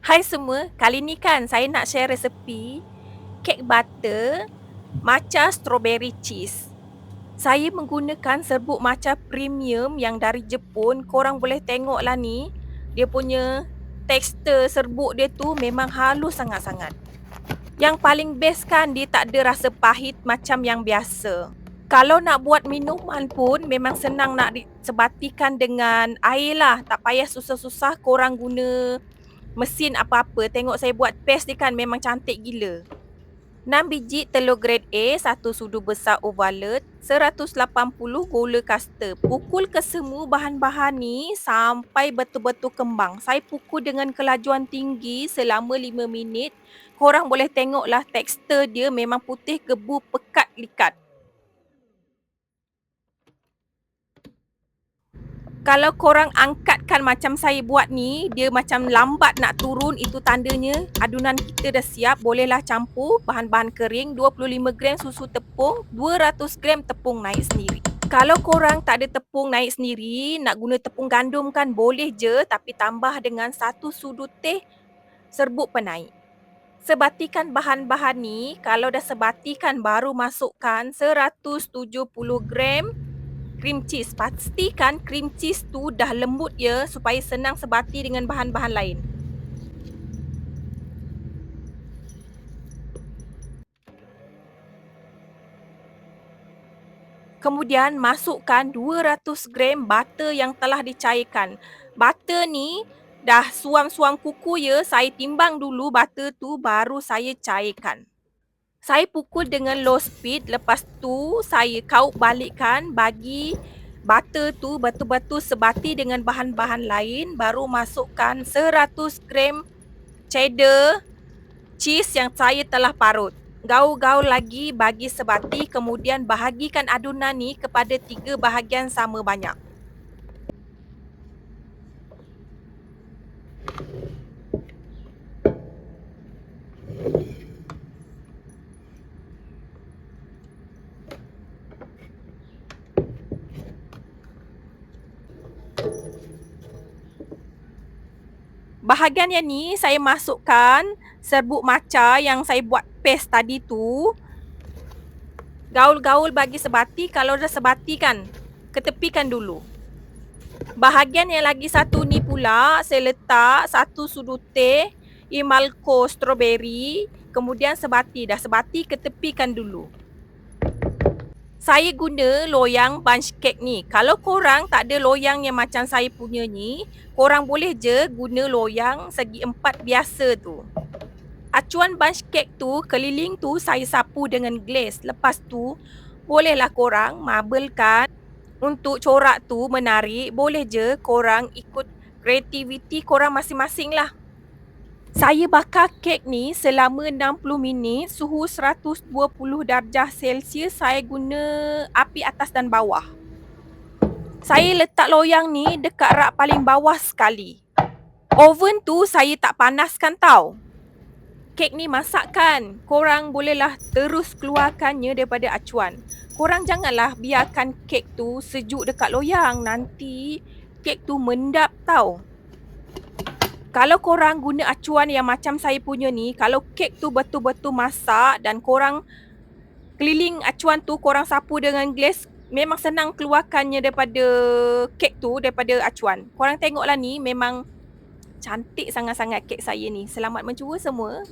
Hai semua, kali ni kan saya nak share resepi kek butter matcha strawberry cheese. Saya menggunakan serbuk matcha premium yang dari Jepun. Korang boleh tengok lah ni, dia punya tekstur serbuk dia tu memang halus sangat-sangat. Yang paling best kan, dia tak ada rasa pahit macam yang biasa. Kalau nak buat minuman pun memang senang nak sebatikan dengan air lah. Tak payah susah-susah korang guna mesin apa-apa. Tengok saya buat paste ni kan memang cantik gila. 6 biji telur grade A, 1 sudu besar overload, 180 gula kasta. Pukul ke semua bahan-bahan ni sampai betul-betul kembang. Saya pukul dengan kelajuan tinggi selama 5 minit. Korang boleh tengoklah tekstur dia memang putih gebu pekat likat. Kalau korang angkatkan macam saya buat ni, dia macam lambat nak turun, itu tandanya adunan kita dah siap. Bolehlah campur bahan-bahan kering, 25 gram susu tepung, 200 gram tepung naik sendiri. Kalau korang tak ada tepung naik sendiri, nak guna tepung gandum kan boleh je, tapi tambah dengan 1 sudu teh serbuk penaik. Sebatikan bahan-bahan ni, kalau dah sebatikan baru masukkan 170 gram cream cheese. Pastikan cream cheese tu dah lembut ya, supaya senang sebati dengan bahan-bahan lain. Kemudian masukkan 200 gram butter yang telah dicairkan. Butter ni dah suam-suam kuku ya, saya timbang dulu butter tu baru saya cairkan. Saya pukul dengan low speed, lepas tu saya kaut balikkan bagi butter tu betul-betul sebati dengan bahan-bahan lain. Baru masukkan 100 gram cheddar cheese yang saya telah parut. Gaul-gaul lagi bagi sebati, kemudian bahagikan adunan ni kepada 3 bahagian sama banyak. Bahagian yang ni saya masukkan serbuk matcha yang saya buat paste tadi tu. Gaul-gaul bagi sebati. Kalau dah sebati kan, ketepikan dulu. Bahagian yang lagi satu ni pula saya letak 1 sudu teh Imalco strawberry. Kemudian sebati. Dah sebati, ketepikan dulu. Saya guna loyang bunch cake ni. Kalau korang tak ada loyang yang macam saya punya ni, korang boleh je guna loyang segi 4 biasa tu. Acuan bunch cake tu, keliling tu saya sapu dengan glaze. Lepas tu, bolehlah korang marblekan untuk corak tu menarik. Boleh je korang ikut kreativiti korang masing-masing lah. Saya bakar kek ni selama 60 minit, suhu 120 darjah Celsius. Saya guna api atas dan bawah. Saya letak loyang ni dekat rak paling bawah sekali. Oven tu saya tak panaskan tau. Kek ni masak kan, korang bolehlah terus keluarkannya daripada acuan. Korang janganlah biarkan kek tu sejuk dekat loyang, nanti kek tu mendap tau. Kalau korang guna acuan yang macam saya punya ni, kalau kek tu betul-betul masak dan korang keliling acuan tu, korang sapu dengan glaze, memang senang keluarkannya daripada kek tu, daripada acuan. Korang tengoklah ni, memang cantik sangat-sangat kek saya ni. Selamat mencuba semua.